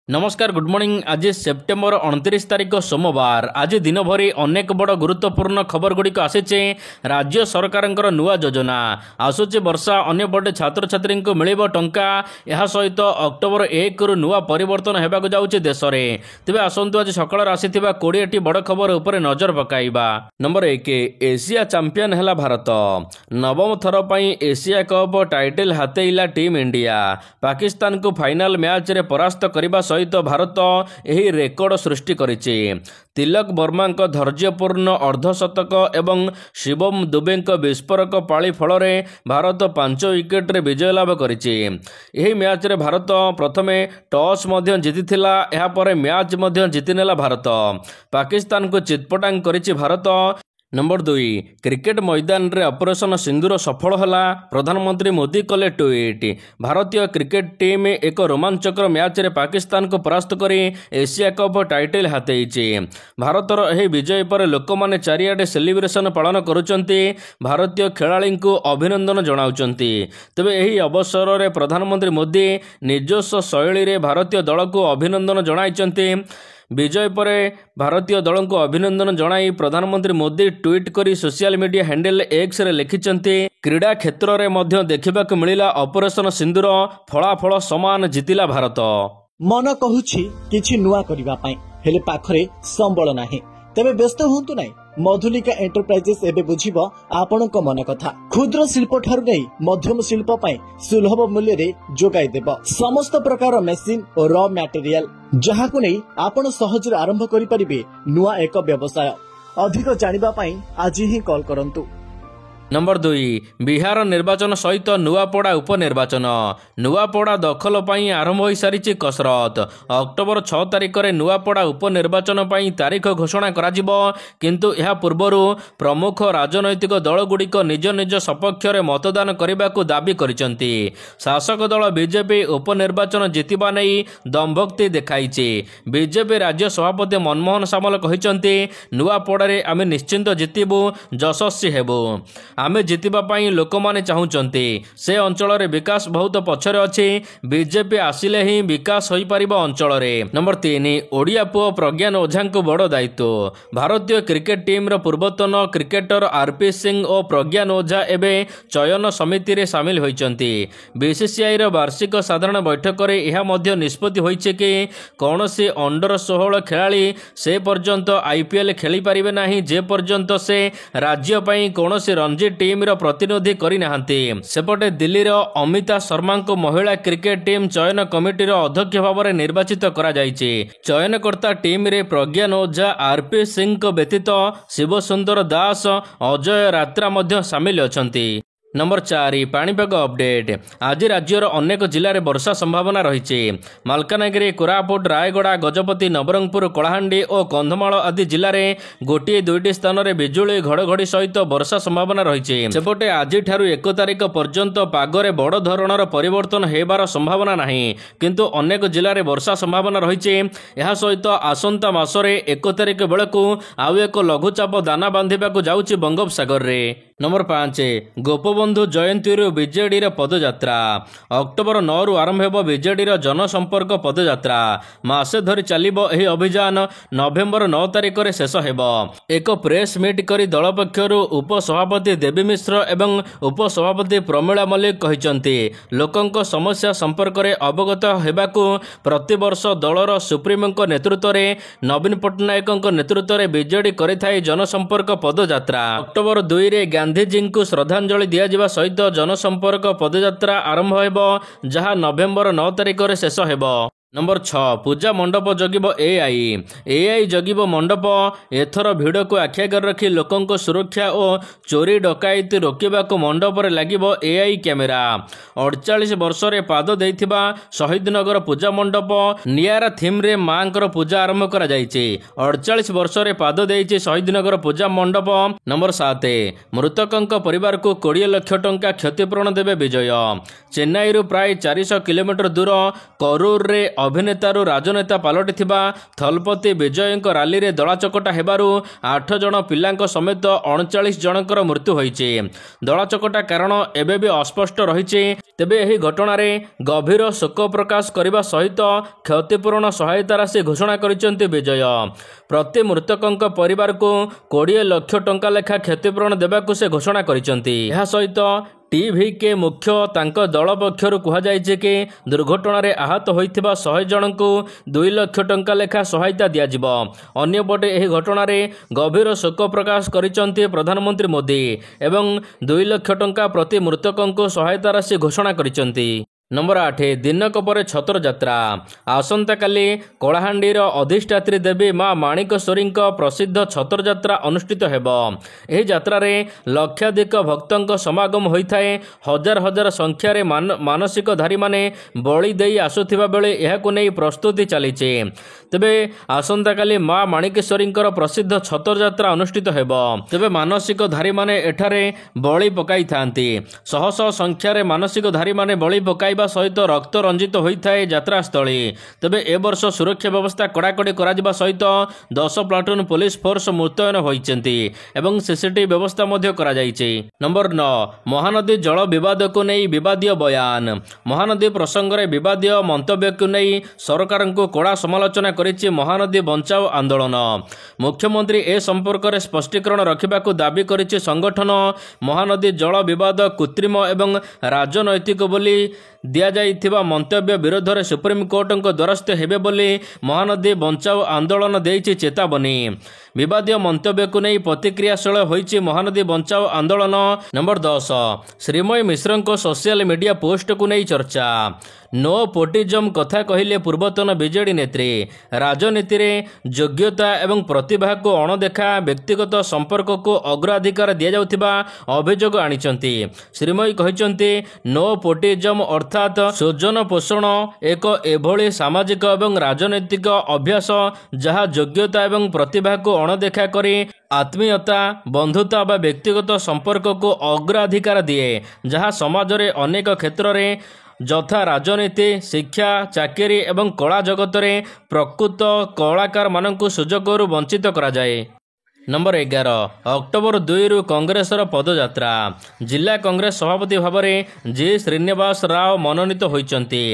नमस्कार good morning. आज September 29 तारीख सोमवार। आज दिन भरी अनेक बड़ गुरुत्वपूर्ण खबर गुड़िक आसीचे। राज्य सरकार नुआ योजना आसूचे वर्षा अन्य पटे छात्र छात्री को मिल टंका। यह सहित अक्टोबर 1 रु नुआ परिवर्तन होगा जाऊँचे देश में। तेज आसतु आज सकाल आसी 20टी बड़ खबर उपर नजर पकाइबा। नंबर 1 एशिया चैंपियन है भारत। नवम थर पर एशिया कप टाइटल हातेइला टीम इंडिया। पाकिस्तान को फाइनाल मैच रे परास्त करने सहित भारत यही रेकर्ड सृष्टि करिछि। तिलक वर्मा धैर्यपूर्ण अर्धशतक एवं शिवम दुबे विस्फोरक पाली फल भारत 5 विकेट रे विजय लाभ करिछि। यही मैच रे भारत प्रथमे टॉस मध्य जीतिथिला। एहा परे मैच मध्य जीतिनेला भारत। पाकिस्तान को चितपटांग करिछि भारत। नंबर 2 क्रिकेट मैदान रे ऑपरेशन सिंदूर सफल होला। प्रधानमंत्री मोदी कले ट्वीट। भारतीय क्रिकेट टीम एक रोमांचकर मैच रे पाकिस्तान को परास्त करी एशिया कप टाइटल हातेइछि। भारतर एही विजय पर लोक माने चारियाडे सेलिब्रेशन पालन करुचंती। भारतीय खेलाड़ी को अभिनंदन जणाउचंती। तबे एही अवसर रे प्रधानमंत्री मोदी निजस्व शैली रे भारतीय दल को अभिनंदन जणाइचंती। विजय पर भारतीय दल को अभिनंदन जणाई प्रधानमंत्री मोदी ट्वीट करी सोशल मीडिया हैंडल एक्स रे लिखिचंती। क्रीडा क्षेत्र रे मध्य देखिबाक मिलिला ऑपरेशन सिंदूर। फलाफल समान जितिला भारत। मन कहूछि किछि नुआ करिबा पई हेले पाखरे संबल नाही। तेबे व्यस्त हुंतु नाही। मधुलिका एंटरप्राइजेस एबे बुझिबो आपणक मन कथा। क्षुद्र शिल्प ठारू नै मध्यम शिल्प पई सुलभ मूल्य रे जोगाई देबो समस्त प्रकार मेसिन और रॉ मटेरियल जहाकु नै आपण सहज रे आरंभ करि परिबे नुआ एक व्यवसाय। अधिक जानिबा पई आज ही कॉल करंतु। नंबर 2 बिहार निर्वाचन सहित नुआपड़ा उपनिर्वाचन। नुआपड़ा दखल पर आरंभ हो सारी कसरत। अक्टोबर 6 तारिख में नुआपड़ा उपनिर्वाचन पर तारीख घोषणा कराजिबो। किंतु यह पूर्वर प्रमुख राजनैतिक दलगुड़िक निज निज सपक्ष में मतदान करने को दाबी करिसंती। शासक दल बीजेपी उपनिर्वाचन जितिबा नहीं दमभक्ति देखाइछि। बीजेपी राज्य सभापति मनमोहन सामल कहिसंती नुआपड़ारे आमे निश्चिंत जितिबु, यशस्वी हेबु। आमे जितिबा पई लोक माने चाहुचंती। से अंचल रे विकास बहुत पछरे अछि। बीजेपी आसिले ही विकास होई परिबो अंचल रे। नंबर 3 ओडिया पुओ प्रज्ञान ओझा को बड़ दायित्व। भारतीय क्रिकेट टीम रो पूर्वतन क्रिकेटर आरपी सिंह और प्रज्ञान ओझा एबे चयन समिति रे शामिल होइचंती। बीसीसीआई रो वार्षिक साधारण बैठक रे यह मध्य निष्पत्ति होइছে कि कौनसी अंडर 16 खेलाड़ी से पर्यंत आईपीएल खेली पारिबे नाही जे पर्यंत से राज्य पई कौनसी रणजी टीम रो प्रतिनिधि करि नाहंती। सेपटे दिल्ली रो अमिता शर्मा को महिला क्रिकेट टीम चयन कमिटी रो अध्यक्ष भाव में निर्वाचित करा जायछि। चयनकर्ता टीम रे प्रज्ञान ओझा, आरपी सिंह को व्यतीत शिवसुंदर दास, अजय रात्रा मध्य शामिल अछंती। Number 4 पाणीपाग update. आज राज्यर अनेक जिले में वर्षा संभावना रही। मालकानगिरी, कोरापुट, रायगड़ा, गजपति, नवरंगपुर, कलाहांडी और कंधमाल आदि जिले में गोटे 2टी स्थान में बिजुली घड़घड़ी सहित वर्षा संभावना रही। सेपटे आज 1 तारिख पर्यंत पागरे बड़ धरणर परिवर्तन होबार संभावना नहीं। किंतु अनेक जिले में वर्षा संभावना रही। यह सहित आसंता मासरे 1 तारिख बेलू आउ एक लघुचाप दाना बांधिबाकू जाउछि बंगोपसागर रे। नंबर 5 गोपबंधु जयंती बीजेडी पदयात्रा। अक्टोबर 9 रु आरंभ हो बीजेडी जनसंपर्क पदयात्रा। मासे धरी चलिबो एही अभियान। नवेम्बर 9 तारिख रे शेष हेबो। एक प्रेस मीट करी दल पक्षरु उपसभापति देवी मिश्र एवं उपसभापति प्रमीला मल्लिक कहिसंती लोकंक समस्या संपर्क रे अवगत हेबाकू प्रतिवर्ष दलर सुप्रीमों नेतृत्व रे नवीन पट्टनायक नेतृत्व रे बीजेडी करिथाई जनसंपर्क पदयात्रा। अक्टोबर 2 रे गांधीजी को श्रद्धांजलि दिया सहित जनसंपर्क पदयात्रा आरंभ हेबो, जहाँ नवेम्बर 9 तारिख रे शेष हेबो। नंबर 6 पूजा मंडप जगिब एआई जगिब मंडप। एथर भिड़ को आख्यागर रखी लोकों सुरक्षा और चोरी डकायती रोकवा को मंडप रे लागिब एआई कैमेरा। 48 वर्ष रे पाद देइथिबा शहीदनगर पूजा मंडप नियारा थीम रे मांकर पूजा आरंभ करा जायछि। 48 वर्ष रे पाद देइछि शहीदनगर पूजा मंडप। नंबर 7 मृतकंक परिवार को 20 लाख टंका क्षतिपूरण देबे विजय। चेन्नई प्राय 400 किलोमीटर दूर करूर रे ଅଭିନେତାରୁ ରାଜନେତା ପାଲଟିଥିବା ଥଲପତି ବିଜୟଙ୍କ ରାଲିରେ ଦଳାଚକଟା ହେବାରୁ 8 ଜଣ ପିଲାଙ୍କ ସମେତ 39 ଜଣଙ୍କର ମୃତ୍ୟୁ ହୋଇଛି। ଦଳାଚକଟା କାରଣ ଏବେ ବି ଅସ୍ପଷ୍ଟ ରହିଛି। ତେବେ ଏହି ଘଟଣାରେ ଗଭୀର ଶୋକ ପ୍ରକାଶ କରିବା ସହିତ କ୍ଷତିପୂରଣ ସହାୟତା ରାଶି ଘୋଷଣା କରିଛନ୍ତି ବିଜୟ। ପ୍ରତି ମୃତକଙ୍କ ପରିବାରକୁ 20 ଲକ୍ଷ ଟଙ୍କା ଲେଖା କ୍ଷତିପୂରଣ ଦେବାକୁ ସେ ଘୋଷଣା କରିଛନ୍ତି। ଏହା ସହିତ TVK ମୁଖ୍ୟ ତାଙ୍କ ଦଳ ପକ୍ଷରୁ କୁହାଯାଇଛି କି ଦୁର୍ଘଟଣାରେ ଆହତ ହୋଇଥିବା 100 ଜଣଙ୍କୁ 2 ଲକ୍ଷ ଟଙ୍କା ଲେଖା ସହାୟତା ଦିଆଯିବ। ଅନ୍ୟପଟେ ଏହି ଘଟଣାରେ ଗଭୀର ଶୋକ ପ୍ରକାଶ କରିଛନ୍ତି ପ୍ରଧାନମନ୍ତ୍ରୀ ମୋଦି ଏବଂ 2 ଲକ୍ଷ ଟଙ୍କା ପ୍ରତି ମୃତକଙ୍କୁ ସହାୟତା ରାଶି ଘୋଷଣା କରିଛନ୍ତି। ନମ୍ବର 8 ଦିନକ ପରେ ଛତ୍ର ଯାତ୍ରା। ଆସନ୍ତାକାଲି କଳାହାଣ୍ଡିର ଅଧିଷ୍ଠାତ୍ରୀ ଦେବୀ ମା ମାଣିକେଶ୍ୱରୀଙ୍କ ପ୍ରସିଦ୍ଧ ଛତ୍ର ଯାତ୍ରା ଅନୁଷ୍ଠିତ ହେବ। ଏହି ଯାତ୍ରାରେ ଲକ୍ଷାଧିକ ଭକ୍ତଙ୍କ ସମାଗମ ହୋଇଥାଏ। ହଜାର ହଜାର ସଂଖ୍ୟାରେ ମାନସିକଧାରୀମାନେ ବଳି ଦେଇ ଆସୁଥିବା ବେଳେ ଏହାକୁ ନେଇ ପ୍ରସ୍ତୁତି ଚାଲିଛି। ତେବେ ଆସନ୍ତାକାଲି ମା ମାଣିକେଶ୍ୱରୀଙ୍କର ପ୍ରସିଦ୍ଧ ଛତ୍ର ଯାତ୍ରା ଅନୁଷ୍ଠିତ ହେବ। ତେବେ ମାନସିକଧାରୀମାନେ ଏଠାରେ ବଳି ପକାଇଥାନ୍ତି। ଶହ ଶହ ସଂଖ୍ୟାରେ ମାନସିକଧାରୀମାନେ ବଳି ପକାଇବା ସହିତ ରକ୍ତ ରଞ୍ଜିତ ହୋଇଥାଏ ଯାତ୍ରାସ୍ଥଳୀ। ତେବେ ଏ ବର୍ଷ ସୁରକ୍ଷା ବ୍ୟବସ୍ଥା କଡ଼ାକଡ଼ି କରାଯିବା ସହିତ 10 ପ୍ଲାଟୁନ ପୋଲିସ ଫୋର୍ସ ମୁତୟନ ହୋଇଛନ୍ତି ଏବଂ CCTV ବ୍ୟବସ୍ଥା ମଧ୍ୟ କରାଯାଇଛି। ନମ୍ବର 9 ମହାନଦୀ ଜଳ ବିବାଦକୁ ନେଇ ବିବାଦୀୟ ବୟାନ। ମହାନଦୀ ପ୍ରସଙ୍ଗରେ ବିବାଦୀୟ ମନ୍ତବ୍ୟକୁ ନେଇ ସରକାରଙ୍କୁ କଡ଼ା ସମାଲୋଚନା କରିଛି ମହାନଦୀ ବଞ୍ଚାଓ ଆନ୍ଦୋଳନ। ମୁଖ୍ୟମନ୍ତ୍ରୀ ଏ ସମ୍ପର୍କରେ ସ୍ପଷ୍ଟୀକରଣ ରଖିବାକୁ ଦାବି କରିଛି ସଂଗଠନ। ମହାନଦୀ ଜଳ ବିବାଦ କୃତ୍ରିମ ଏବଂ ରାଜନୈତିକ ବୋଲି ଦିଆଯାଇଥିବା ମନ୍ତବ୍ୟ ବିରୋଧରେ ସୁପ୍ରିମକୋର୍ଟଙ୍କ ଦ୍ୱାରସ୍ଥ ହେବେ ବୋଲି ମହାନଦୀ ବଞ୍ଚାଓ ଆନ୍ଦୋଳନ ଦେଇଛି ଚେତାବନୀ। ବିବାଦୀୟ ମନ୍ତବ୍ୟକୁ ନେଇ ପ୍ରତିକ୍ରିୟାଶୀଳ ହୋଇଛି ମହାନଦୀ ବଞ୍ଚାଓ ଆନ୍ଦୋଳନ। ନମ୍ବର 10 ଶ୍ରୀମୟୀ ମିଶ୍ରଙ୍କ ସୋସିଆଲ ମିଡିଆ ପୋଷ୍ଟକୁ ନେଇ ଚର୍ଚ୍ଚା। ନୋ ପୋଟିଜମ୍ କଥା କହିଲେ ପୂର୍ବତନ ବିଜେଡି ନେତ୍ରୀ। ରାଜନୀତିରେ ଯୋଗ୍ୟତା ଏବଂ ପ୍ରତିଭାକୁ ଅଣଦେଖା ବ୍ୟକ୍ତିଗତ ସମ୍ପର୍କକୁ ଅଗ୍ରାଧିକାର ଦିଆଯାଉଥିବା ଅଭିଯୋଗ ଆଣିଛନ୍ତି। ଶ୍ରୀମୟୀ କହିଛନ୍ତି ନୋ ପୋଟିଜମ୍ ଅର୍ଥାତ୍ ସ୍ୱଜନ ପୋଷଣ ଏକ ଏଭଳି ସାମାଜିକ ଏବଂ ରାଜନୈତିକ ଅଭ୍ୟାସ ଯାହା ଯୋଗ୍ୟତା ଏବଂ ପ୍ରତିଭାକୁ ଅଣଦେଖା କରି ଆତ୍ମୀୟତା ବନ୍ଧୁତା ବା ବ୍ୟକ୍ତିଗତ ସମ୍ପର୍କକୁ ଅଗ୍ରାଧିକାର ଦିଏ, ଯାହା ସମାଜରେ ଅନେକ କ୍ଷେତ୍ରରେ ଯଥା ରାଜନୀତି, ଶିକ୍ଷା, ଚାକିରି ଏବଂ କଳା ଜଗତରେ ପ୍ରକୃତ କଳାକାରମାନଙ୍କୁ ସୁଯୋଗରୁ ବଞ୍ଚିତ କରାଯାଏ। ନମ୍ବର 11 ଅକ୍ଟୋବର 2ରୁ କଂଗ୍ରେସର ପଦଯାତ୍ରା। ଜିଲ୍ଲା କଂଗ୍ରେସ ସଭାପତି ଭାବରେ ଜି ଶ୍ରୀନିବାସ ରାଓ ମନୋନୀତ ହୋଇଛନ୍ତି।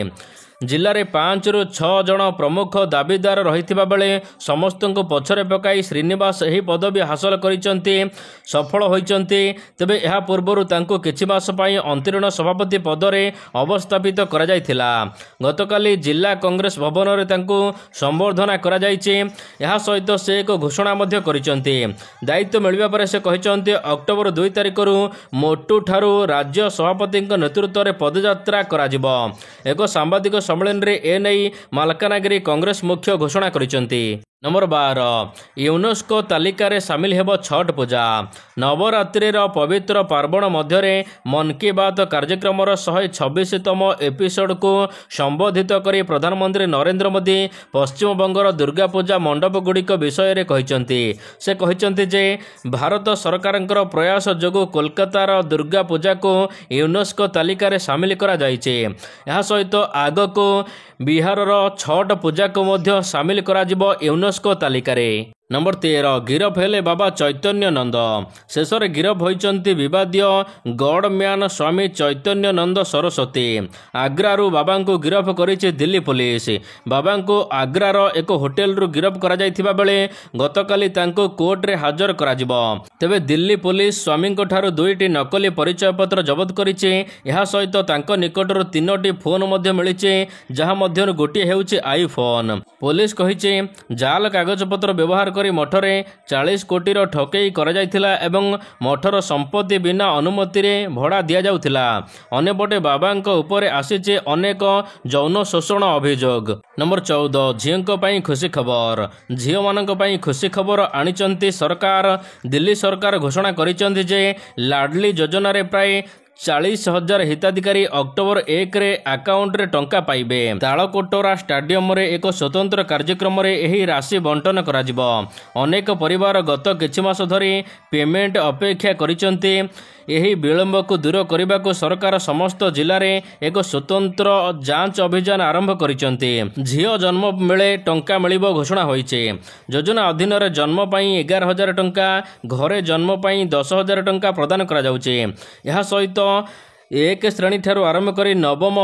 ଜିଲ୍ଲାରେ 5ରୁ 6 ଜଣ ପ୍ରମୁଖ ଦାବିଦାର ରହିଥିବା ବେଳେ ସମସ୍ତଙ୍କୁ ପଛରେ ପକାଇ ଶ୍ରୀନିବାସ ଏହି ପଦବୀ ହାସଲ କରିଛନ୍ତି, ସଫଳ ହୋଇଛନ୍ତି। ତେବେ ଏହା ପୂର୍ବରୁ ତାଙ୍କୁ କିଛି ମାସ ପାଇଁ ଅନ୍ତରୀଣ ସଭାପତି ପଦରେ ଅବସ୍ଥାପିତ କରାଯାଇଥିଲା। ଗତକାଲି ଜିଲ୍ଲା କଂଗ୍ରେସ ଭବନରେ ତାଙ୍କୁ ସମ୍ବର୍ଦ୍ଧନା କରାଯାଇଛି। ଏହା ସହିତ ସେ ଏକ ଘୋଷଣା ମଧ୍ୟ କରିଛନ୍ତି। ଦାୟିତ୍ୱ ମିଳିବା ପରେ ସେ କହିଛନ୍ତି ଅକ୍ଟୋବର 2 ତାରିଖରୁ ମୋଟୁଠାରୁ ରାଜ୍ୟ ସଭାପତିଙ୍କ ନେତୃତ୍ୱରେ ପଦଯାତ୍ରା କରାଯିବ। ଏକ ସାମ୍ବାଦିକ ସମ୍ମିଳନୀରେ ଏନେଇ ମାଲକାନଗିରି କଂଗ୍ରେସ ମୁଖ୍ୟ ଘୋଷଣା କରିଛନ୍ତି। ନମ୍ବର 12 ୟୁନେସ୍କୋ ତାଲିକାରେ ସାମିଲ ହେବ ଛଟ୍ ପୂଜା। ନବରାତ୍ରିର ପବିତ୍ର ପାର୍ବଣ ମଧ୍ୟରେ ମନ୍ କି ବାତ୍ କାର୍ଯ୍ୟକ୍ରମର 126ତମ ଏପିସୋଡକୁ ସମ୍ବୋଧିତ କରି ପ୍ରଧାନମନ୍ତ୍ରୀ ନରେନ୍ଦ୍ର ମୋଦି ପଶ୍ଚିମବଙ୍ଗର ଦୁର୍ଗାପୂଜା ମଣ୍ଡପଗୁଡ଼ିକ ବିଷୟରେ କହିଛନ୍ତି। ସେ କହିଛନ୍ତି ଯେ ଭାରତ ସରକାରଙ୍କର ପ୍ରୟାସ ଯୋଗୁଁ କୋଲକାତାର ଦୁର୍ଗା ପୂଜାକୁ ୟୁନେସ୍କୋ ତାଲିକାରେ ସାମିଲ କରାଯାଇଛି। ଏହା ସହିତ ଆଗକୁ ବିହାରର ଛଟ୍ ପୂଜାକୁ ମଧ୍ୟ ସାମିଲ କରାଯିବ ୟୁନେସ୍କୋ ତାଲିକାରେ। ନମ୍ବର 13 ଗିରଫ ହେଲେ ବାବା ଚୈତନ୍ୟ ନନ୍ଦ। ଶେଷରେ ଗିରଫ ହୋଇଛନ୍ତି ବିବାଦୀୟ ଗଡମ୍ୟାନ ସ୍ୱାମୀ ଚୈତନ୍ୟ ନନ୍ଦ ସରସ୍ୱତୀ। ଆଗ୍ରାରୁ ବାବାଙ୍କୁ ଗିରଫ କରିଛି ଦିଲ୍ଲୀ ପୋଲିସ। ବାବାଙ୍କୁ ଆଗ୍ରାର ଏକ ହୋଟେଲରୁ ଗିରଫ କରାଯାଇଥିବା ବେଳେ ଗତକାଲି ତାଙ୍କୁ କୋର୍ଟରେ ହାଜର କରାଯିବ। ତେବେ ଦିଲ୍ଲୀ ପୋଲିସ ସ୍ୱାମୀଙ୍କଠାରୁ 2ଟି ନକଲି ପରିଚୟପତ୍ର ଜବତ କରିଛି। ଏହା ସହିତ ତାଙ୍କ ନିକଟରୁ 3ଟି ଫୋନ୍ ମଧ୍ୟ ମିଳିଛି, ଯାହା ମଧ୍ୟରୁ ଗୋଟିଏ ହେଉଛି ଆଇଫୋନ୍। ପୋଲିସ କହିଛି ଜାଲ କାଗଜପତ୍ର ବ୍ୟବହାର କରି ମଠରେ 40 କୋଟିର ଠକେଇ କରାଯାଇଥିଲା ଏବଂ ମଠର ସମ୍ପତ୍ତି ବିନା ଅନୁମତିରେ ଭଡ଼ା ଦିଆଯାଉଥିଲା। ଅନ୍ୟପଟେ ବାବାଙ୍କ ଉପରେ ଆସିଛି ଅନେକ ଯୌନ ଶୋଷଣ ଅଭିଯୋଗ। ନମ୍ବର 14 ଝିଅଙ୍କ ପାଇଁ ଖୁସି ଖବର। ଝିଅମାନଙ୍କ ପାଇଁ ଖୁସି ଖବର ଆଣିଛନ୍ତି ସରକାର। ଦିଲ୍ଲୀ ସରକାର ଘୋଷଣା କରିଛନ୍ତି ଯେ ଲାଡଲି ଯୋଜନାରେ ପ୍ରାୟ 40,000 ହିତାଧିକାରୀ ଅକ୍ଟୋବର 1ରେ ଆକାଉଣ୍ଟରେ ଟଙ୍କା ପାଇବେ। ତାଳକୋଟରା ଷ୍ଟାଡିୟମରେ ଏକ ସ୍ୱତନ୍ତ୍ର କାର୍ଯ୍ୟକ୍ରମରେ ଏହି ରାଶି ବଣ୍ଟନ କରାଯିବ। ଅନେକ ପରିବାର ଗତ କିଛି ମାସ ଧରି ପେମେଣ୍ଟ ଅପେକ୍ଷା କରିଛନ୍ତି। ଏହି ବିଳମ୍ବକୁ ଦୂର କରିବାକୁ ସରକାର ସମସ୍ତ ଜିଲ୍ଲାରେ ଏକ ସ୍ୱତନ୍ତ୍ର ଯାଞ୍ଚ ଅଭିଯାନ ଆରମ୍ଭ କରିଛନ୍ତି। ଝିଅ ଜନ୍ମ ବେଳେ ଟଙ୍କା ମିଳିବ ଘୋଷଣା ହୋଇଛି। ଯୋଜନା ଅଧୀନରେ ଜନ୍ମ ପାଇଁ 11,000 ଟଙ୍କା, ଘରେ ଜନ୍ମ ପାଇଁ 10,000 ଟଙ୍କା ପ୍ରଦାନ କରାଯାଉଛି। ଏହା ସହିତ 1 ଶ୍ରେଣୀଠାରୁ ଆରମ୍ଭ କରି ନବମ,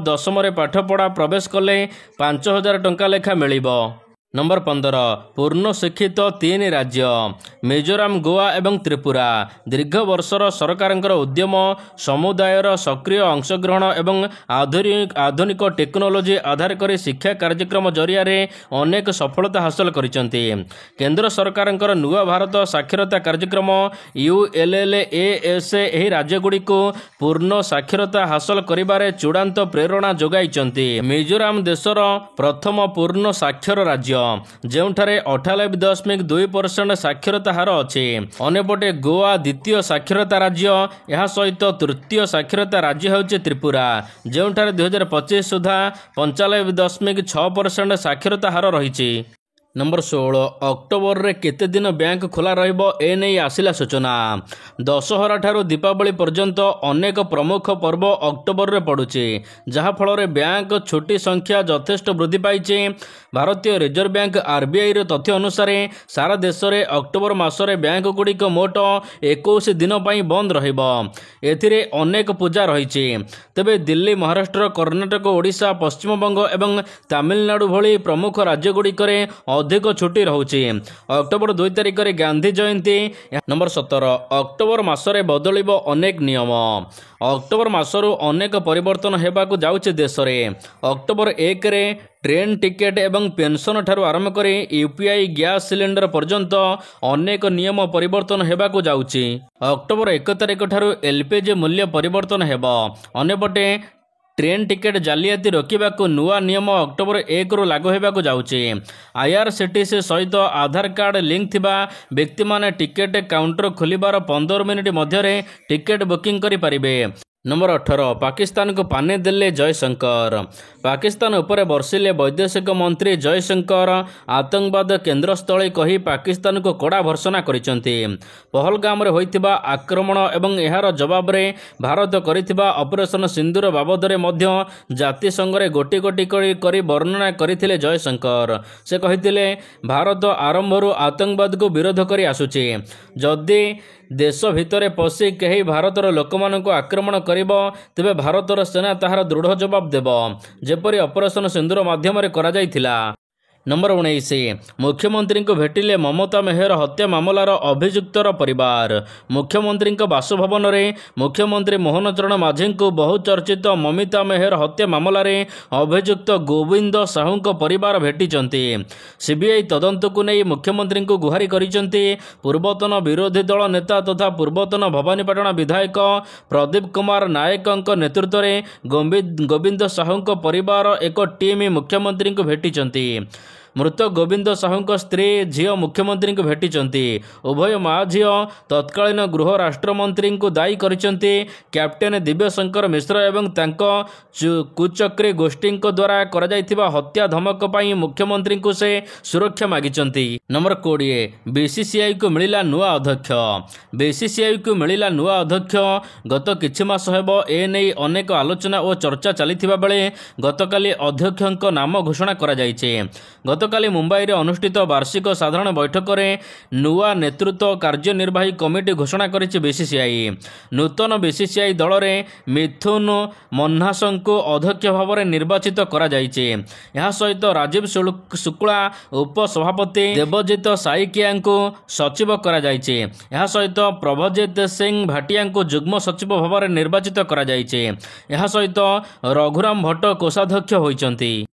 ଦଶମରେ ପାଠପଢ଼ା ପ୍ରବେଶ କଲେ 5,000 ଟଙ୍କା ଲେଖା ମିଳିବ। ନମ୍ବର 15 ପୂର୍ଣ୍ଣ ଶିକ୍ଷିତ 3 ରାଜ୍ୟ ମିଜୋରାମ, ଗୋଆ ଏବଂ ତ୍ରିପୁରା। ଦୀର୍ଘ ବର୍ଷର ସରକାରଙ୍କର ଉଦ୍ୟମ, ସମୁଦାୟର ସକ୍ରିୟ ଅଂଶଗ୍ରହଣ ଏବଂ ଆଧୁନିକ ଟେକ୍ନୋଲୋଜି ଆଧାର କରି ଶିକ୍ଷା କାର୍ଯ୍ୟକ୍ରମ ଜରିଆରେ ଅନେକ ସଫଳତା ହାସଲ କରିଛନ୍ତି। କେନ୍ଦ୍ର ସରକାରଙ୍କର ନୂଆ ଭାରତ ସାକ୍ଷରତା କାର୍ଯ୍ୟକ୍ରମ ULLAS ଏହି ରାଜ୍ୟଗୁଡ଼ିକୁ ପୂର୍ଣ୍ଣ ସାକ୍ଷରତା ହାସଲ କରିବାରେ ଚୂଡ଼ାନ୍ତ ପ୍ରେରଣା ଯୋଗାଇଛନ୍ତି। ମିଜୋରାମ ଦେଶର ପ୍ରଥମ ପୂର୍ଣ୍ଣ ସାକ୍ଷର ରାଜ୍ୟ, ଯେଉଁଠାରେ 98.2% ସାକ୍ଷରତା ହାର ଅଛି। ଅନ୍ୟପଟେ ଗୋଆ ଦ୍ୱିତୀୟ ସାକ୍ଷରତା ରାଜ୍ୟ। ଏହା ସହିତ ତୃତୀୟ ସାକ୍ଷରତା ରାଜ୍ୟ ହେଉଛି ତ୍ରିପୁରା, ଯେଉଁଠାରେ 2025 ସୁଦ୍ଧା 95.6% ସାକ୍ଷରତା ହାର ରହିଛି। ନମ୍ବର 16 ଅକ୍ଟୋବରରେ କେତେ ଦିନ ବ୍ୟାଙ୍କ ଖୋଲା ରହିବ, ଏନେଇ ଆସିଲା ସୂଚନା। ଦଶହରା ଠାରୁ ଦୀପାବଳି ପର୍ଯ୍ୟନ୍ତ ଅନେକ ପ୍ରମୁଖ ପର୍ବ ଅକ୍ଟୋବରରେ ପଡ଼ୁଛି, ଯାହାଫଳରେ ବ୍ୟାଙ୍କ ଛୁଟି ସଂଖ୍ୟା ଯଥେଷ୍ଟ ବୃଦ୍ଧି ପାଇଛି। ଭାରତୀୟ ରିଜର୍ଭ ବ୍ୟାଙ୍କ RBIର ତଥ୍ୟ ଅନୁସାରେ ସାରା ଦେଶରେ ଅକ୍ଟୋବର ମାସରେ ବ୍ୟାଙ୍କଗୁଡ଼ିକ ମୋଟ 21 ଦିନ ପାଇଁ ବନ୍ଦ ରହିବ। ଏଥିରେ ଅନେକ ପୂଜା ରହିଛି। ତେବେ ଦିଲ୍ଲୀ, ମହାରାଷ୍ଟ୍ର, କର୍ଣ୍ଣାଟକ, ଓଡ଼ିଶା, ପଶ୍ଚିମବଙ୍ଗ ଏବଂ ତାମିଲନାଡୁ ଭଳି ପ୍ରମୁଖ ରାଜ୍ୟଗୁଡ଼ିକରେ ଅଧିକ ଛୁଟି ରହୁଛି। ଅକ୍ଟୋବର 2 ତାରିଖରେ ଗାନ୍ଧୀ ଜୟନ୍ତୀ। ନମ୍ବର 17 ଅକ୍ଟୋବର ମାସରେ ବଦଳିବ ଅନେକ ନିୟମ। ଅକ୍ଟୋବର ମାସରୁ ଅନେକ ପରିବର୍ତ୍ତନ ହେବାକୁ ଯାଉଛି ଦେଶରେ। ଅକ୍ଟୋବର 1ରେ ଟ୍ରେନ୍ ଟିକେଟ୍ ଏବଂ ପେନ୍ସନ୍ ଠାରୁ ଆରମ୍ଭ କରି UPI ଗ୍ୟାସ୍ ସିଲିଣ୍ଡର ପର୍ଯ୍ୟନ୍ତ ଅନେକ ନିୟମ ପରିବର୍ତ୍ତନ ହେବାକୁ ଯାଉଛି। ଅକ୍ଟୋବର 1 ତାରିଖ ଠାରୁ LPG ମୂଲ୍ୟ ପରିବର୍ତ୍ତନ ହେବ। ଅନ୍ୟପଟେ ଟ୍ରେନ୍ ଟିକେଟ୍ ଜାଲିଆତି ରୋକିବାକୁ ନୂଆ ନିୟମ ଅକ୍ଟୋବର 1ରୁ ଲାଗୁ ହେବାକୁ ଯାଉଛି। IRCTC ସହିତ ଆଧାର କାର୍ଡ଼ ଲିଙ୍କ ଥିବା ବ୍ୟକ୍ତିମାନେ ଟିକେଟ୍ କାଉଣ୍ଟର ଖୋଲିବାର 15 ମିନିଟ୍ ମଧ୍ୟରେ ଟିକେଟ୍ ବୁକିଂ କରିପାରିବେ। ନମ୍ବର 18 ପାକିସ୍ତାନକୁ ପାନେ ଦେଲେ ଜୟଶଙ୍କର। ପାକିସ୍ତାନ ଉପରେ ବର୍ଷିଲେ ବୈଦେଶିକ ମନ୍ତ୍ରୀ ଜୟଶଙ୍କର। ଆତଙ୍କବାଦ କେନ୍ଦ୍ରସ୍ଥଳୀ କହି ପାକିସ୍ତାନକୁ କଡ଼ା ଭର୍ତ୍ସନା କରିଛନ୍ତି। ପହଲଗାମରେ ହୋଇଥିବା ଆକ୍ରମଣ ଏବଂ ଏହାର ଜବାବରେ ଭାରତ କରିଥିବା ଅପରେସନ ସିନ୍ଦୁର ବାବଦରେ ମଧ୍ୟ ଜାତିସଂଘରେ ଗୋଟି ଗୋଟି କରି ବର୍ଣ୍ଣନା କରିଥିଲେ ଜୟଶଙ୍କର। ସେ କହିଥିଲେ, ଭାରତ ଆରମ୍ଭରୁ ଆତଙ୍କବାଦକୁ ବିରୋଧ କରି ଆସୁଛି। ଯଦି ଦେଶ ଭିତରେ ପଶି କେହି ଭାରତର ଲୋକମାନଙ୍କୁ ଆକ୍ରମଣ କରିବ, ତେବେ ଭାରତର ସେନା ତାହାର ଦୃଢ଼ ଜବାବ ଦେବ, ଯେପରି ଅପରେସନ ସିନ୍ଦୁର ମାଧ୍ୟମରେ କରାଯାଇଥିଲା। ନମ୍ବର 19 ମୁଖ୍ୟମନ୍ତ୍ରୀଙ୍କୁ ଭେଟିଲେ ମମତା ମେହର ହତ୍ୟା ମାମଲାର ଅଭିଯୁକ୍ତର ପରିବାର। ମୁଖ୍ୟମନ୍ତ୍ରୀଙ୍କ ବାସଭବନରେ ମୁଖ୍ୟମନ୍ତ୍ରୀ ମୋହନ ଚରଣ ମାଝୀଙ୍କୁ ବହୁଚର୍ଚ୍ଚିତ ମମିତା ମେହର ହତ୍ୟା ମାମଲାରେ ଅଭିଯୁକ୍ତ ଗୋବିନ୍ଦ ସାହୁଙ୍କ ପରିବାର ଭେଟିଛନ୍ତି। CBI ତଦନ୍ତକୁ ନେଇ ମୁଖ୍ୟମନ୍ତ୍ରୀଙ୍କୁ ଗୁହାରି କରିଛନ୍ତି। ପୂର୍ବତନ ବିରୋଧୀ ଦଳ ନେତା ତଥା ପୂର୍ବତନ ଭବାନୀପାଟଣା ବିଧାୟକ ପ୍ରଦୀପ କୁମାର ନାୟକଙ୍କ ନେତୃତ୍ୱରେ ଗୋବିନ୍ଦ ସାହୁଙ୍କ ପରିବାର ଏକ ଟିମ୍ ମୁଖ୍ୟମନ୍ତ୍ରୀଙ୍କୁ ଭେଟିଛନ୍ତି। ମୃତ ଗୋବିନ୍ଦ ସାହୁଙ୍କ ସ୍ତ୍ରୀ, ଝିଅ ମୁଖ୍ୟମନ୍ତ୍ରୀଙ୍କୁ ଭେଟିଛନ୍ତି। ଉଭୟ ମା ଝିଅ ତତ୍କାଳୀନ ଗୃହ ରାଷ୍ଟ୍ରମନ୍ତ୍ରୀଙ୍କୁ ଦାୟୀ କରିଛନ୍ତି। କ୍ୟାପ୍ଟେନ ଦିବ୍ୟଶଙ୍କର ମିଶ୍ର ଏବଂ ତାଙ୍କ କୁଚକ୍ରୀ ଗୋଷ୍ଠୀଙ୍କ ଦ୍ୱାରା କରାଯାଇଥିବା ହତ୍ୟା ଧମକ ପାଇଁ ମୁଖ୍ୟମନ୍ତ୍ରୀଙ୍କୁ ସେ ସୁରକ୍ଷା ମାଗିଛନ୍ତି। ନମ୍ବର 20 BCCIକୁ ମିଳିଲା ନୂଆ ଅଧ୍ୟକ୍ଷ। BCCIକୁ ମିଳିଲା ନୂଆ ଅଧ୍ୟକ୍ଷ। ଗତ କିଛି ମାସ ହେବ ଏନେଇ ଅନେକ ଆଲୋଚନା ଓ ଚର୍ଚ୍ଚା ଚାଲିଥିବା ବେଳେ ଗତକାଲି ଅଧ୍ୟକ୍ଷଙ୍କ ନାମ ଘୋଷଣା କରାଯାଇଛି। ଗତକାଲି ମୁମ୍ବାଇରେ ଅନୁଷ୍ଠିତ ବାର୍ଷିକ ସାଧାରଣ ବୈଠକରେ ନୂଆ ନେତୃତ୍ୱ କାର୍ଯ୍ୟନିର୍ବାହୀ କମିଟି ଘୋଷଣା କରିଛି BCCI। ନୂତନ BCCI ଦଳରେ ମିଥୁନ ମହ୍ନାସଙ୍କୁ ଅଧ୍ୟକ୍ଷ ଭାବରେ ନିର୍ବାଚିତ କରାଯାଇଛି। ଏହା ସହିତ ରାଜୀବ ଶୁକ୍ଳା ଉପସଭାପତି, ଦେବଜିତ ସାଇକିଆଙ୍କୁ ସଚିବ କରାଯାଇଛି। ଏହା ସହିତ ପ୍ରଭଜିତ ସିଂ ଭାଟିଆଙ୍କୁ ଯୁଗ୍ମ ସଚିବ ଭାବରେ ନିର୍ବାଚିତ କରାଯାଇଛି। ଏହା ସହିତ ରଘୁରାମ ଭଟ୍ଟ କୋଷାଧ୍ୟକ୍ଷ ହୋଇଛନ୍ତି।